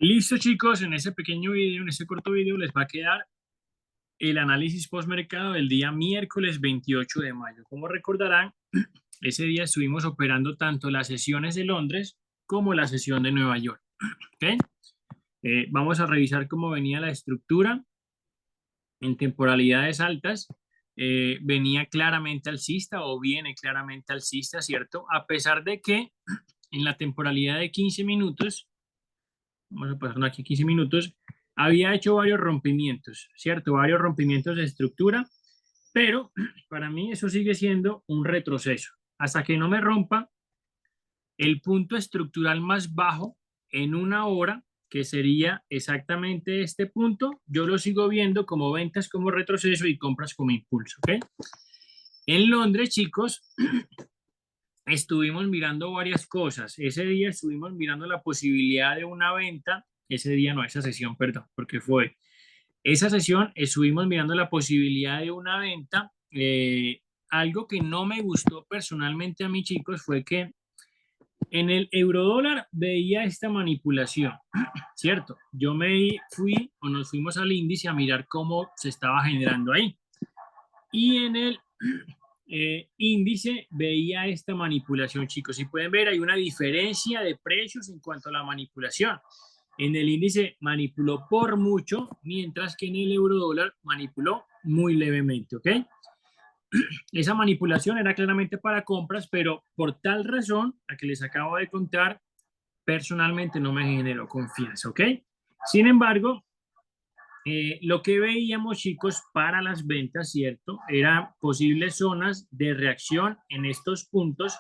Listo, chicos, en ese pequeño video, en ese corto video, les va a quedar el análisis postmercado del día miércoles 28 de mayo. Como recordarán, ese día estuvimos operando tanto las sesiones de Londres como la sesión de Nueva York. ¿Ok? Vamos a revisar cómo venía la estructura en temporalidades altas. Venía claramente alcista o viene claramente alcista, ¿cierto? A pesar de que en la temporalidad de 15 minutos, vamos a pasar aquí 15 minutos, había hecho varios rompimientos, ¿cierto? Varios rompimientos de estructura, pero para mí eso sigue siendo un retroceso. Hasta que no me rompa el punto estructural más bajo en una hora, que sería exactamente este punto, yo lo sigo viendo como ventas como retroceso y compras como impulso, ¿ok? En Londres, chicos, estuvimos mirando varias cosas. Ese día estuvimos mirando la posibilidad de una venta. Ese día no, esa sesión, perdón, porque fue esa sesión, estuvimos mirando la posibilidad de una venta. Algo que no me gustó personalmente a mí, chicos, fue que en el eurodólar veía esta manipulación, ¿cierto? Yo me fui o nos fuimos al índice a mirar cómo se estaba generando ahí. Y en el índice veía esta manipulación, chicos. Si pueden ver, hay una diferencia de precios en cuanto a la manipulación. En el índice manipuló por mucho, mientras que en el eurodólar manipuló muy levemente, ¿ok? Esa manipulación era claramente para compras, pero por tal razón, la que les acabo de contar, personalmente no me generó confianza, ¿ok? Sin embargo, lo que veíamos, chicos, para las ventas, ¿cierto? Eran posibles zonas de reacción en estos puntos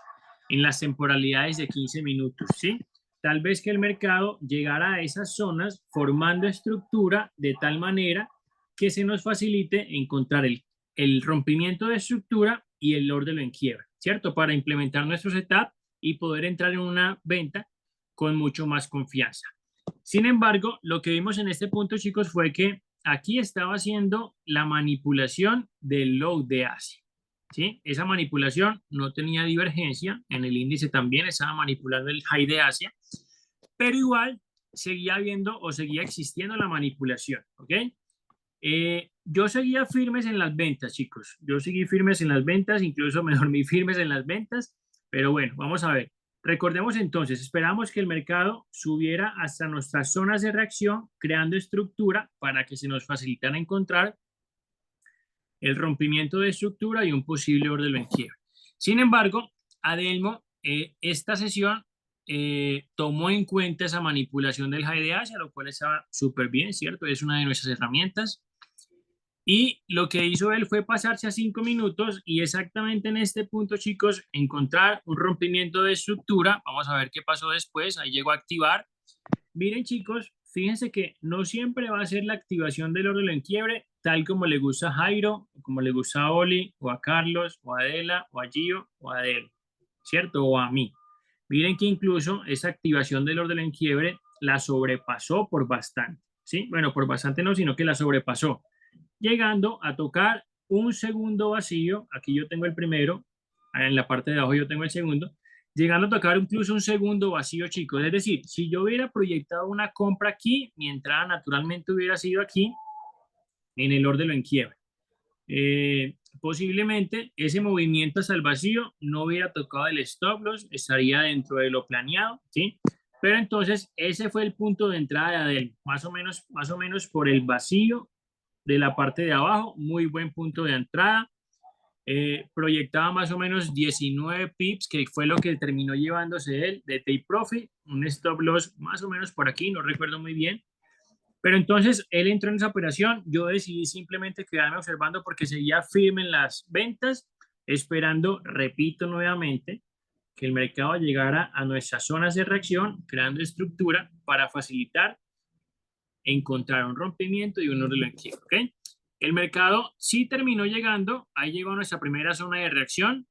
en las temporalidades de 15 minutos, ¿sí? Tal vez que el mercado llegara a esas zonas formando estructura de tal manera que se nos facilite encontrar el rompimiento de estructura y el orden en quiebra, ¿cierto? Para implementar nuestro setup y poder entrar en una venta con mucho más confianza. Sin embargo, lo que vimos en este punto, chicos, fue que aquí estaba haciendo la manipulación del low de Asia, ¿sí? Esa manipulación no tenía divergencia, en el índice también estaba manipulando el high de Asia, pero igual seguía habiendo o seguía existiendo la manipulación, ¿ok? Yo seguía firmes en las ventas, chicos. Yo seguí firmes en las ventas, incluso me dormí firmes en las ventas, pero bueno, vamos a ver. Recordemos entonces, esperamos que el mercado subiera hasta nuestras zonas de reacción, creando estructura para que se nos facilitara encontrar el rompimiento de estructura y un posible orden en quiebre. Sin embargo, Adelmo, esta sesión tomó en cuenta esa manipulación del high de Asia, lo cual estaba súper bien, ¿cierto? Es una de nuestras herramientas. Y lo que hizo él fue pasarse a 5 minutos y exactamente en este punto, chicos, encontrar un rompimiento de estructura. Vamos a ver qué pasó después. Ahí llegó a activar. Miren, chicos, fíjense que no siempre va a ser la activación del orden en quiebre, tal como le gusta a Jairo, como le gusta a Oli, o a Carlos, o a Adela, o a Gio, o a Adel, ¿cierto? O a mí. Miren que incluso esa activación del orden en quiebre la sobrepasó por bastante, ¿sí? Bueno, por bastante no, sino que la sobrepasó, llegando a tocar un segundo vacío. Aquí yo tengo el primero, en la parte de abajo yo tengo el segundo, llegando a tocar incluso un segundo vacío, chicos. Es decir, si yo hubiera proyectado una compra aquí, mi entrada naturalmente hubiera sido aquí, en el orden en quiebra. Posiblemente ese movimiento hasta el vacío no hubiera tocado el stop loss, estaría dentro de lo planeado, ¿sí? Pero entonces ese fue el punto de entrada de él, más o menos por el vacío de la parte de abajo, muy buen punto de entrada. Proyectaba más o menos 19 pips, que fue lo que terminó llevándose él de take profit, un stop loss más o menos por aquí, no recuerdo muy bien. Pero entonces él entró en esa operación, yo decidí simplemente quedarme observando porque seguía firme en las ventas, esperando, repito nuevamente, que el mercado llegara a nuestras zonas de reacción, creando estructura para facilitar encontrar un rompimiento y un orden en quiebra, ¿ok? El mercado sí terminó llegando, ahí llegó a nuestra primera zona de reacción,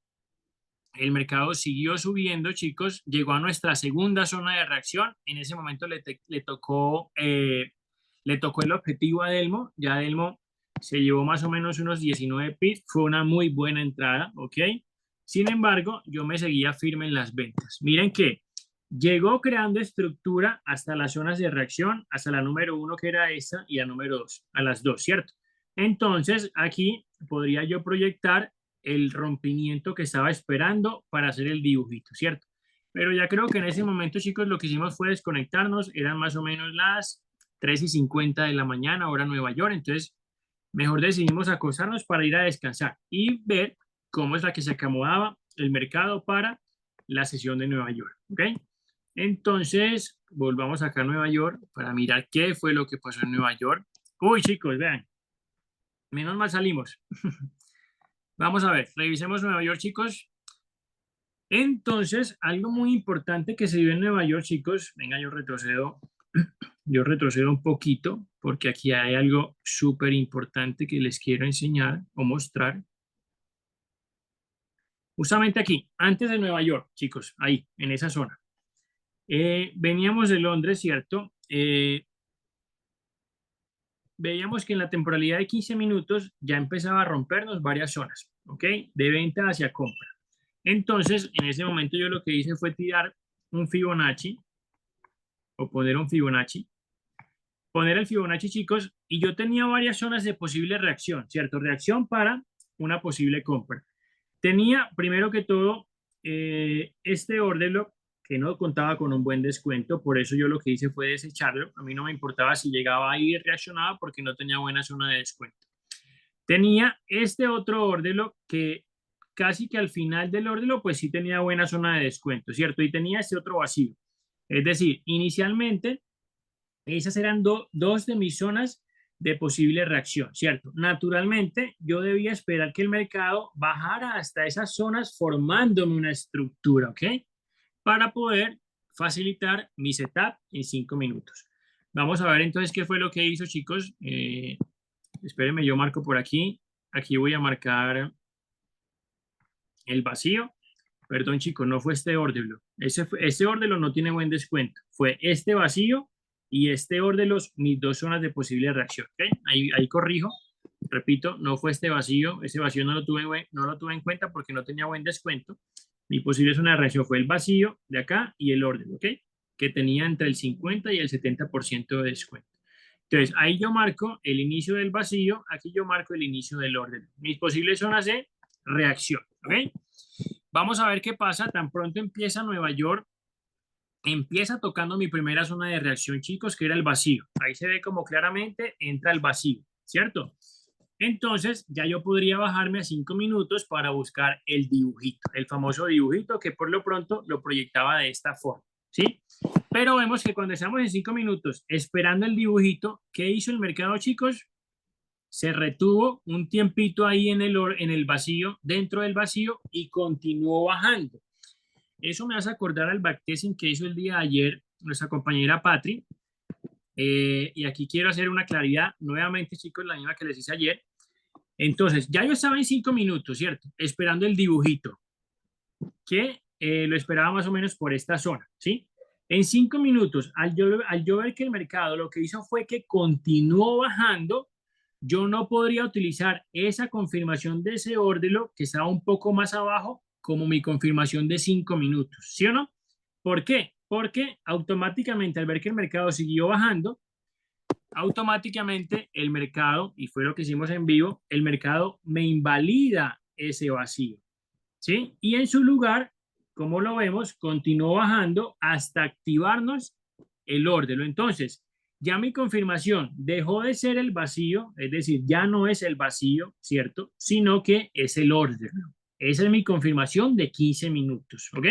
el mercado siguió subiendo, chicos, llegó a nuestra segunda zona de reacción, en ese momento le tocó el objetivo a Delmo, ya Delmo se llevó más o menos unos 19 pips, fue una muy buena entrada, ¿ok? Sin embargo, yo me seguía firme en las ventas. Miren que Llegó creando estructura hasta las zonas de reacción, hasta la número 1 que era esta y la número 2, a las 2, ¿cierto? Entonces aquí podría yo proyectar el rompimiento que estaba esperando para hacer el dibujito, ¿cierto? Pero ya creo que en ese momento, chicos, lo que hicimos fue desconectarnos, eran más o menos las 3:50 de la mañana, hora Nueva York, entonces mejor decidimos acostarnos para ir a descansar y ver cómo es la que se acomodaba el mercado para la sesión de Nueva York, ¿ok? Entonces, volvamos acá a Nueva York para mirar qué fue lo que pasó en Nueva York. Uy, chicos, vean, menos mal salimos. Vamos a ver, revisemos Nueva York, chicos. Entonces, algo muy importante que se vio en Nueva York, chicos, venga, yo retrocedo un poquito porque aquí hay algo súper importante que les quiero enseñar o mostrar. Justamente aquí, antes de Nueva York, chicos, ahí, en esa zona. Veníamos de Londres, ¿cierto? Veíamos que en la temporalidad de 15 minutos ya empezaba a rompernos varias zonas, ¿ok? De venta hacia compra. Entonces, en ese momento yo lo que hice fue tirar un Fibonacci o poner un Fibonacci. Poner el Fibonacci, chicos, y yo tenía varias zonas de posible reacción, ¿cierto? Reacción para una posible compra. Tenía, primero que todo, este order block que no contaba con un buen descuento, por eso yo lo que hice fue desecharlo. A mí no me importaba si llegaba ahí y reaccionaba porque no tenía buena zona de descuento. Tenía este otro order block que casi que al final del order block, pues sí tenía buena zona de descuento, ¿cierto? Y tenía este otro vacío. Es decir, inicialmente, esas eran dos de mis zonas de posible reacción, ¿cierto? Naturalmente, yo debía esperar que el mercado bajara hasta esas zonas formándome una estructura, ¿ok? Para poder facilitar mi setup en 5 minutos. Vamos a ver entonces qué fue lo que hizo, chicos. Espérenme, yo marco por aquí. Aquí voy a marcar el vacío. Perdón, chicos, no fue este órdelo. Este órdelo no tiene buen descuento. Fue este vacío y este órdelo, mis dos zonas de posible reacción. ¿Okay? Ahí corrijo. Repito, no fue este vacío. Ese vacío no lo tuve en cuenta porque no tenía buen descuento. Mi posible zona de reacción fue el vacío de acá y el órdelo, ¿ok? Que tenía entre el 50 y el 70% de descuento. Entonces, ahí yo marco el inicio del vacío, aquí yo marco el inicio del orden. Mis posibles zonas de reacción, ¿ok? Vamos a ver qué pasa. Tan pronto empieza Nueva York, empieza tocando mi primera zona de reacción, chicos, que era el vacío. Ahí se ve como claramente entra el vacío, ¿cierto? Entonces, ya yo podría bajarme a 5 minutos para buscar el dibujito, el famoso dibujito que por lo pronto lo proyectaba de esta forma, ¿sí? Pero vemos que cuando estamos en 5 minutos esperando el dibujito, ¿qué hizo el mercado, chicos? Se retuvo un tiempito ahí en el vacío, dentro del vacío, y continuó bajando. Eso me hace acordar al backtesting que hizo el día de ayer nuestra compañera Patri. Y aquí quiero hacer una claridad nuevamente, chicos, la misma que les hice ayer. Entonces, ya yo estaba en 5 minutos, ¿cierto? Esperando el dibujito, que lo esperaba más o menos por esta zona, ¿sí? En 5 minutos, al yo ver que el mercado lo que hizo fue que continuó bajando, yo no podría utilizar esa confirmación de ese órdelo que estaba un poco más abajo como mi confirmación de 5 minutos, ¿sí o no? ¿Por qué? Porque automáticamente al ver que el mercado siguió bajando, automáticamente el mercado, y fue lo que hicimos en vivo, el mercado me invalida ese vacío, ¿sí? Y en su lugar, como lo vemos, continuó bajando hasta activarnos el órdelo. Entonces, ya mi confirmación dejó de ser el vacío, es decir, ya no es el vacío, ¿cierto? Sino que es el órdelo. Esa es mi confirmación de 15 minutos, ¿ok?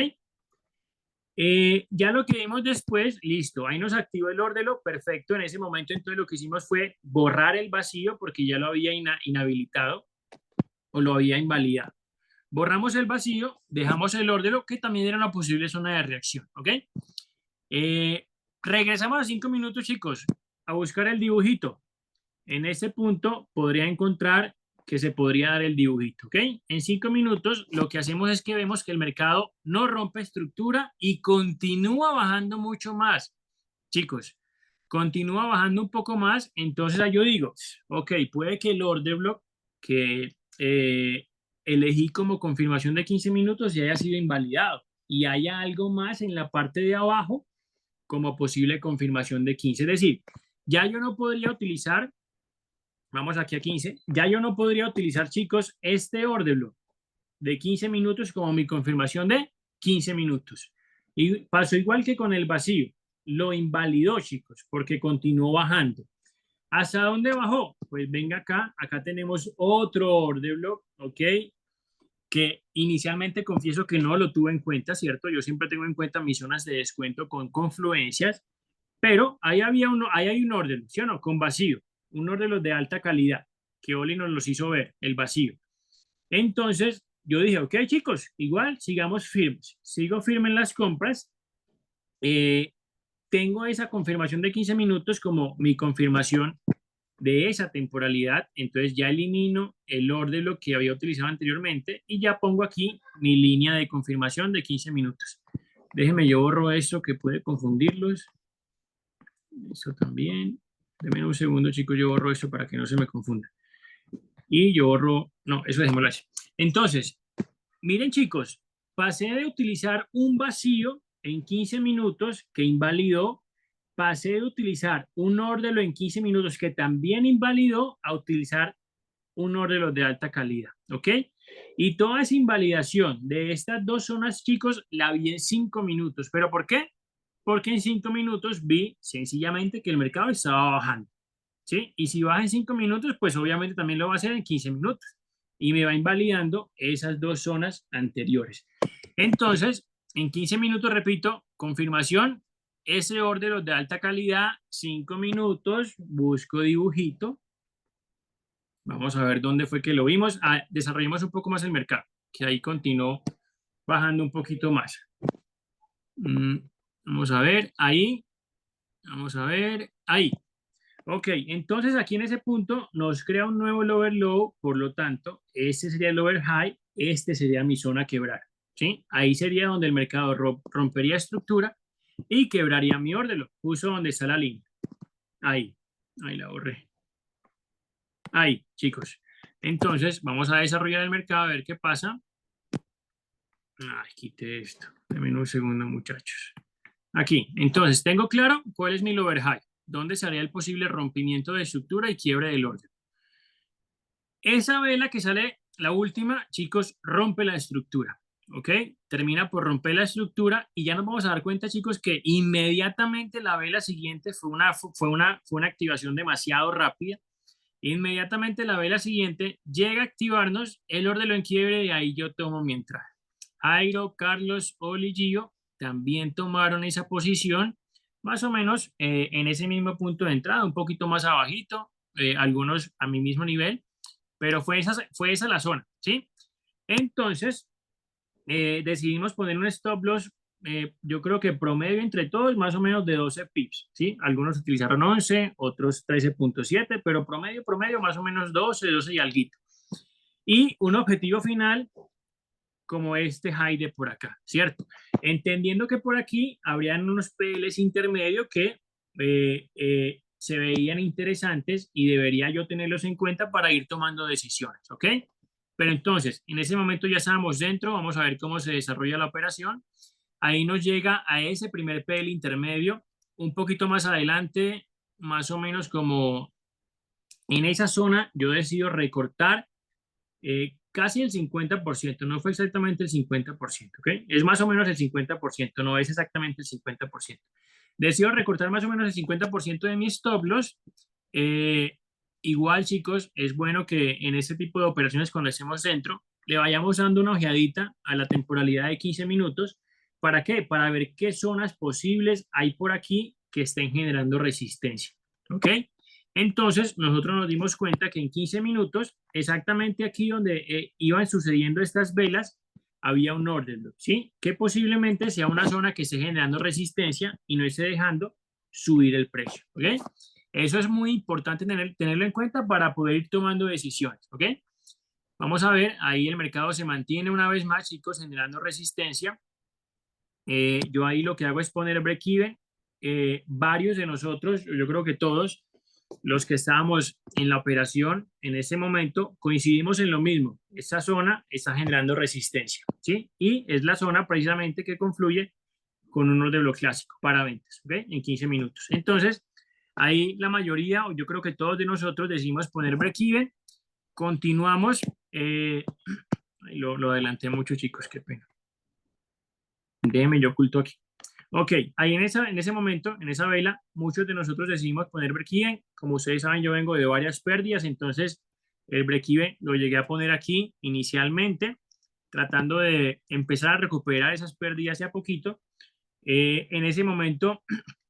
Ya lo que vimos después, listo, ahí nos activó el órdelo, perfecto. En ese momento, entonces, lo que hicimos fue borrar el vacío porque ya lo había inhabilitado o lo había invalidado. Borramos el vacío, dejamos el órdelo, que también era una posible zona de reacción, ¿ok? Regresamos a 5 minutos, chicos, a buscar el dibujito. En este punto podría encontrar que se podría dar el dibujito, ¿ok? En 5 minutos lo que hacemos es que vemos que el mercado no rompe estructura y continúa bajando mucho más. Chicos, continúa bajando un poco más, entonces yo digo, ok, puede que el order block que elegí como confirmación de 15 minutos ya haya sido invalidado. y haya algo más en la parte de abajo como posible confirmación de 15. Es decir, ya yo no podría utilizar, vamos aquí a 15, ya yo no podría utilizar, chicos, este order block de 15 minutos como mi confirmación de 15 minutos. Y pasó igual que con el vacío. Lo invalidó, chicos, porque continuó bajando. ¿Hasta dónde bajó? Pues venga acá, acá tenemos otro order block, ¿ok? Que inicialmente confieso que no lo tuve en cuenta, ¿cierto? Yo siempre tengo en cuenta mis zonas de descuento con confluencias, pero ahí había uno, ahí hay un orden, ¿sí o no? Con vacío, un orden de alta calidad, que Oli nos los hizo ver, el vacío. Entonces, yo dije, ok, chicos, igual sigamos firmes, sigo firme en las compras, tengo esa confirmación de 15 minutos como mi confirmación de esa temporalidad, entonces ya elimino el orden lo que había utilizado anteriormente y ya pongo aquí mi línea de confirmación de 15 minutos. Déjenme, yo borro esto que puede confundirlos. Eso también. Denme un segundo, chicos, yo borro esto para que no se me confunda. Y yo borro, no, eso dejémoslo así. Entonces, miren, chicos, pasé de utilizar un vacío en 15 minutos que invalidó, pasé de utilizar un ordelo en 15 minutos que también invalidó a utilizar un ordelo de alta calidad, ¿ok? Y toda esa invalidación de estas dos zonas, chicos, la vi en 5 minutos. ¿Pero por qué? Porque en 5 minutos vi sencillamente que el mercado estaba bajando, ¿sí? Y si baja en 5 minutos, pues obviamente también lo va a hacer en 15 minutos y me va invalidando esas dos zonas anteriores. Entonces, en 15 minutos, repito, confirmación, ese orden de alta calidad, 5 minutos, busco dibujito. Vamos a ver dónde fue que lo vimos. Desarrollemos un poco más el mercado, que ahí continuó bajando un poquito más. Vamos a ver, ahí. Vamos a ver, ahí. Ok, entonces aquí en ese punto nos crea un nuevo lower low, por lo tanto, este sería el lower high, este sería mi zona a quebrar, ¿sí? Ahí sería donde el mercado rompería estructura y quebraría mi orden, justo donde está la línea. Ahí, ahí la borré. Ahí, chicos. Entonces, vamos a desarrollar el mercado a ver qué pasa. Ay, quité esto. Denme un segundo, muchachos. Aquí, entonces, tengo claro cuál es mi lower high, dónde sería el posible rompimiento de estructura y quiebre del orden. Esa vela que sale, la última, chicos, rompe la estructura, ¿ok? Termina por romper la estructura y ya nos vamos a dar cuenta, chicos, que inmediatamente la vela siguiente fue una activación demasiado rápida. Inmediatamente la vela siguiente llega a activarnos el orden en quiebre y ahí yo tomo mi entrada. Jairo, Carlos, Oli, Gio también tomaron esa posición, más o menos en ese mismo punto de entrada, un poquito más abajito, algunos a mi mismo nivel, pero fue esa la zona, ¿sí? Entonces, decidimos poner un stop loss, yo creo que promedio entre todos más o menos de 12 pips, ¿sí? Algunos utilizaron 11, otros 13.7, pero promedio más o menos 12 y alguito. Y un objetivo final como este high de por acá, ¿cierto? Entendiendo que por aquí habrían unos PLs intermedios que se veían interesantes y debería yo tenerlos en cuenta para ir tomando decisiones, ¿ok? Pero entonces, en ese momento ya estábamos dentro, vamos a ver cómo se desarrolla la operación. Ahí nos llega a ese primer PL intermedio, un poquito más adelante, más o menos como en esa zona, yo decido recortar casi el 50%, no fue exactamente el 50%, ¿ok? Es más o menos el 50%, no es exactamente el 50%. Decido recortar más o menos el 50% de mis stop loss. Igual, chicos, es bueno que en este tipo de operaciones cuando hacemos dentro, le vayamos dando una ojeadita a la temporalidad de 15 minutos. ¿Para qué? Para ver qué zonas posibles hay por aquí que estén generando resistencia, ¿ok? Entonces, nosotros nos dimos cuenta que en 15 minutos, exactamente aquí donde iban sucediendo estas velas, había un orden, ¿sí? Que posiblemente sea una zona que esté generando resistencia y no esté dejando subir el precio, ¿ok? Eso es muy importante tenerlo en cuenta para poder ir tomando decisiones, ¿ok? Vamos a ver, ahí el mercado se mantiene una vez más, chicos, generando resistencia. Yo ahí lo que hago es poner break-even. Varios de nosotros, yo creo que todos, los que estábamos en la operación en ese momento coincidimos en lo mismo. Esta zona está generando resistencia, ¿sí? Y es la zona precisamente que confluye con un orden de bloque clásico para ventas, ¿ok? En 15 minutos. Entonces, ahí la mayoría, o yo creo que todos de nosotros decimos poner break-even. Continuamos. Lo adelanté mucho, chicos, qué pena. Déjenme, yo oculto aquí. Ok, ahí en ese momento, en esa vela, muchos de nosotros decidimos poner break-even. Como ustedes saben, yo vengo de varias pérdidas, entonces el break-even lo llegué a poner aquí inicialmente, tratando de empezar a recuperar esas pérdidas de a poquito. En ese momento,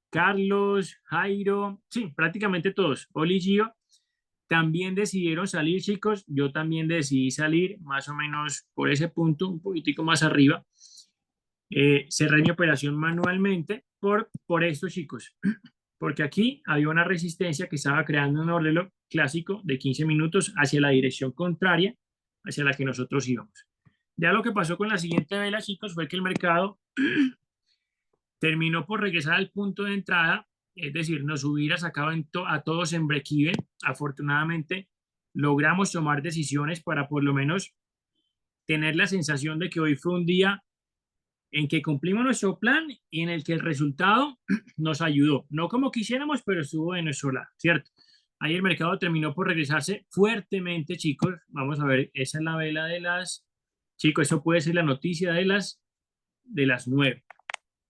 Carlos, Jairo, sí, prácticamente todos, Oli y Gio, también decidieron salir, chicos. Yo también decidí salir más o menos por ese punto, un poquitico más arriba. Cerré mi operación manualmente por esto, chicos, porque aquí había una resistencia que estaba creando un orden clásico de 15 minutos hacia la dirección contraria hacia la que nosotros íbamos. Ya lo que pasó con la siguiente vela, chicos, fue que el mercado terminó por regresar al punto de entrada, es decir, nos hubiera sacado a todos en break-even. Afortunadamente, logramos tomar decisiones para por lo menos tener la sensación de que hoy fue un día en que cumplimos nuestro plan y en el que el resultado nos ayudó. No como quisiéramos, pero estuvo de nuestro lado, ¿cierto? Ahí el mercado terminó por regresarse fuertemente, chicos. Vamos a ver, esa es la vela de las... Chicos, eso puede ser la noticia de las 9,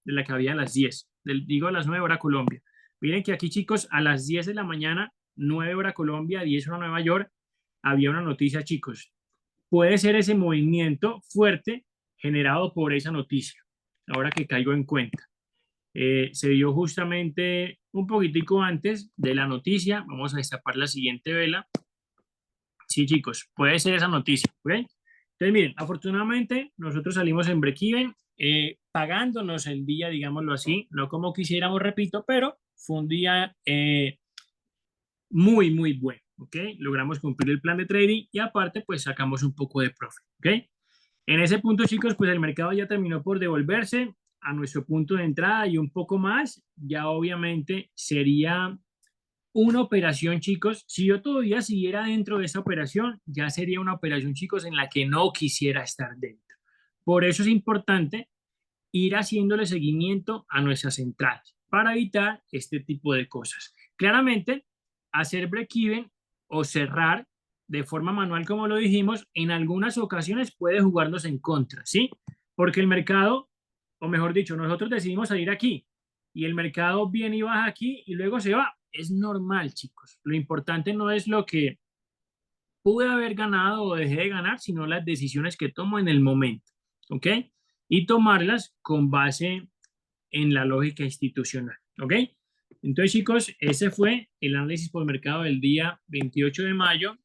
de la que había a las 10. Digo a las 9 hora Colombia. Miren que aquí, chicos, a las 10 de la mañana, 9 hora Colombia, 10 hora Nueva York, había una noticia, chicos. Puede ser ese movimiento fuerte generado por esa noticia, ahora que caigo en cuenta. Se dio justamente un poquitico antes de la noticia. Vamos a destapar la siguiente vela. Sí, chicos, puede ser esa noticia, ¿ok? Entonces, miren, afortunadamente nosotros salimos en break-even, pagándonos el día, digámoslo así, no como quisiéramos, repito, pero fue un día muy, muy bueno, ¿ok? Logramos cumplir el plan de trading y aparte, pues sacamos un poco de profit, ¿ok? En ese punto, chicos, pues el mercado ya terminó por devolverse a nuestro punto de entrada y un poco más. Ya obviamente sería una operación, chicos. Si yo todavía siguiera dentro de esa operación, ya sería una operación, chicos, en la que no quisiera estar dentro. Por eso es importante ir haciéndole seguimiento a nuestras entradas para evitar este tipo de cosas. Claramente, hacer break-even o cerrar de forma manual, como lo dijimos, en algunas ocasiones puede jugarnos en contra, ¿sí? Porque el mercado, o mejor dicho, nosotros decidimos salir aquí y el mercado viene y baja aquí y luego se va. Es normal, chicos. Lo importante no es lo que pude haber ganado o dejé de ganar, sino las decisiones que tomo en el momento, ¿ok? Y tomarlas con base en la lógica institucional, ¿ok? Entonces, chicos, ese fue el análisis por mercado del día 28 de mayo.